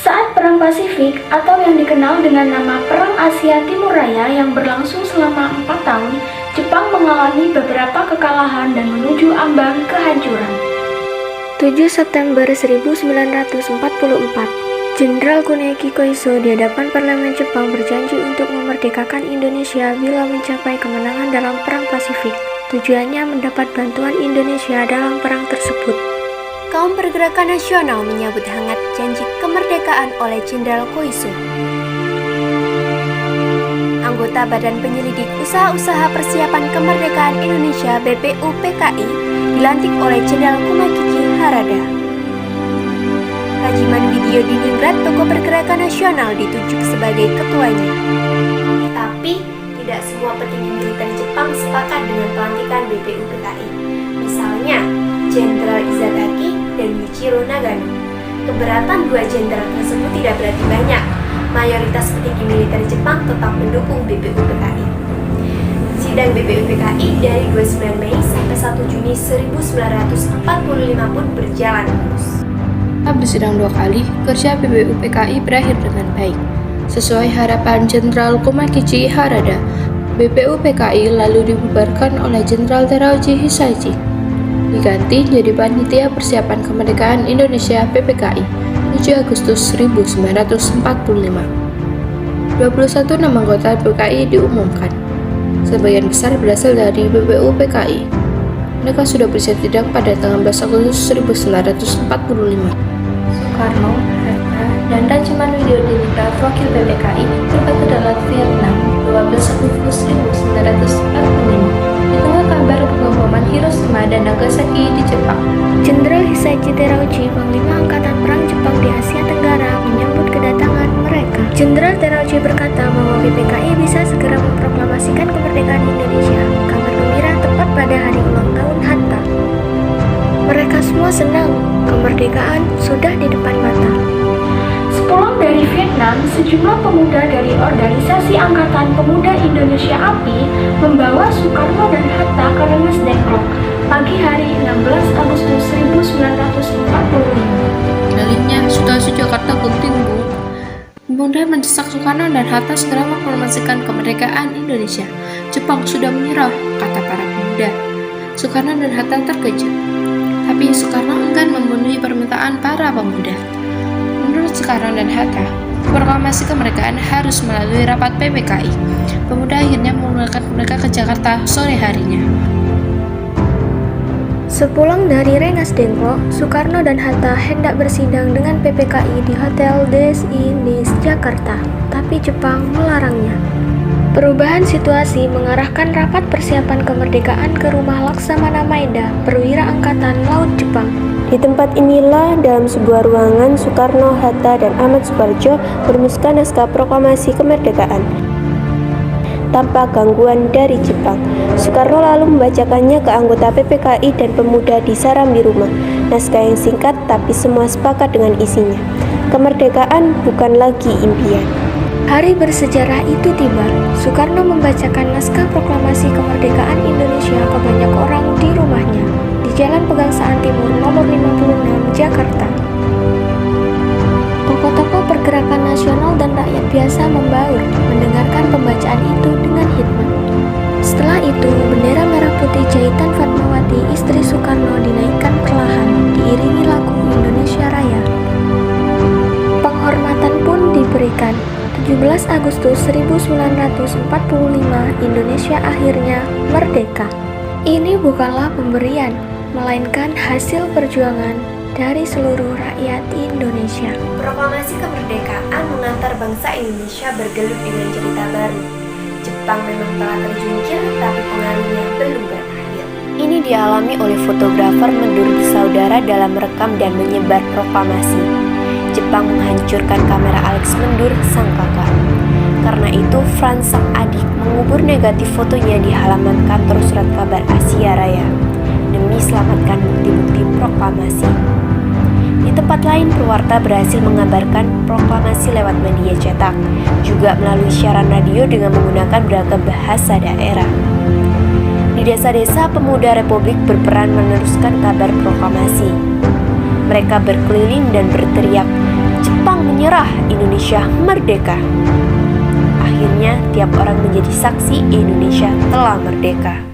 Saat Perang Pasifik atau yang dikenal dengan nama Perang Asia Timur Raya yang berlangsung selama 4 tahun, Jepang mengalami beberapa kekalahan dan menuju ambang kehancuran. 7 September 1944, Jenderal Kuneki Koiso di hadapan parlemen Jepang berjanji untuk memerdekakan Indonesia bila mencapai kemenangan dalam Perang Pasifik. Tujuannya mendapat bantuan Indonesia dalam perang tersebut. Kaum pergerakan nasional menyambut hangat janji kemerdekaan oleh Jenderal Koiso. Anggota Badan Penyelidik Usaha-Usaha Persiapan Kemerdekaan Indonesia (BPUPKI) dilantik oleh Jenderal Kumakichi Harada. Rajiman Widyo Diningrat, tokoh pergerakan nasional, ditunjuk sebagai ketuanya. Tapi tidak semua petinggi militer Jepang sepakat dengan pelantikan BPUPKI. Misalnya, Jenderal Izataki dan Yuichiro Nagano. Keberatan dua jenderal tersebut tidak berarti banyak. Mayoritas petinggi militer Jepang tetap mendukung BPUPKI. Sidang BPUPKI dari 29 Mei sampai 1 Juni 1945 pun berjalan mulus. Setelah bersidang 2 kali, kerja BPUPKI berakhir dengan baik. Sesuai harapan Jenderal Kumakichi Harada, BPUPKI lalu dibubarkan oleh Jenderal Terauchi Hisaichi. Diganti jadi Panitia Persiapan Kemerdekaan Indonesia (PPKI) 7 Agustus 1945. 21 nama anggota PPKI diumumkan. Sebagian besar berasal dari BPUPKI. Mereka sudah bersiap sidang pada tanggal 11 Agustus 1945. Soekarno, Hatta, dan Rajiman Widyo Diningrat wakil PPKI terbang ke dalam Vietnam 12 Agustus 1945. Di tengah kabar pemboman Hiroshima dan Nagasaki di Jepang, Jenderal Hisaichi Terauchi, Panglima Angkatan Perang Jepang di Asia Tenggara, menyambut kedatangan mereka. Jenderal Terauchi berkata bahwa PPKI bisa segera memproklamasikan kemerdekaan Indonesia karena gembira tepat pada hari ulang tahun Hatta. Mereka semua senang, kemerdekaan sudah di depan mata. Sepulang dari Vietnam, sejumlah pemuda dari Organisasi Angkatan Pemuda Indonesia API membawa Soekarno dan Hatta ke Rengas Dengklok pagi hari 16 Agustus 1945. Dalihnya, situasi Jakarta genting, Bu. Pemuda mendesak Soekarno dan Hatta segera memproklamasikan kemerdekaan Indonesia. Jepang sudah menyerah, kata para pemuda. Soekarno dan Hatta terkejut. Tapi Soekarno enggan memenuhi permintaan para pemuda. Menurut Soekarno dan Hatta, proklamasi kemerdekaan harus melalui rapat PPKI. Pemuda akhirnya memulangkan mereka ke Jakarta sore harinya. Sepulang dari Rengas Dengklok, Soekarno dan Hatta hendak bersidang dengan PPKI di Hotel DSI Nice, Jakarta, tapi Jepang melarangnya. Perubahan situasi mengarahkan rapat persiapan kemerdekaan ke rumah Laksamana Maeda, perwira Angkatan Laut Jepang. Di tempat inilah, dalam sebuah ruangan, Soekarno, Hatta, dan Ahmad Suparjo merumuskan naskah proklamasi kemerdekaan tanpa gangguan dari Jepang. Soekarno lalu membacakannya ke anggota PPKI dan pemuda di Sarambi rumah. Naskah yang singkat tapi semua sepakat dengan isinya. Kemerdekaan bukan lagi impian. Hari bersejarah itu tiba. Soekarno membacakan naskah proklamasi kemerdekaan Indonesia ke banyak orang di rumahnya di Jalan Pegangsaan Timur nomor 56, Jakarta. Tokoh-tokoh pergerakan nasional dan rakyat biasa membaur mendengarkan pembacaan itu dengan hikmat. Setelah itu, bendera merah putih jahitan Fatmawati, istri Soekarno, dinaikkan perlahan diiringi lagu Indonesia Raya. Penghormatan pun diberikan. 17 Agustus 1945, Indonesia akhirnya merdeka. Ini bukanlah pemberian, melainkan hasil perjuangan dari seluruh rakyat Indonesia. Proklamasi kemerdekaan mengantar bangsa Indonesia bergelut dengan cerita baru. Jepang memang telah terjungkir, tapi pengaruhnya belum berakhir. Ini dialami oleh fotografer Mendur bersaudara dalam merekam dan menyebar proklamasi. Jepang menghancurkan kamera Alex Mendur, sang kakak. Karena itu, Franz, sang adik, mengubur negatif fotonya di halaman kantor Surat Kabar Asia Raya demi selamatkan bukti-bukti proklamasi. Di tempat lain, pewarta berhasil mengabarkan proklamasi lewat media cetak, juga melalui siaran radio dengan menggunakan beragam bahasa daerah. Di desa-desa, pemuda Republik berperan meneruskan kabar proklamasi. Mereka berkeliling dan berteriak, "Jepang menyerah, Indonesia merdeka. Akhirnya, tiap orang menjadi saksi Indonesia telah merdeka.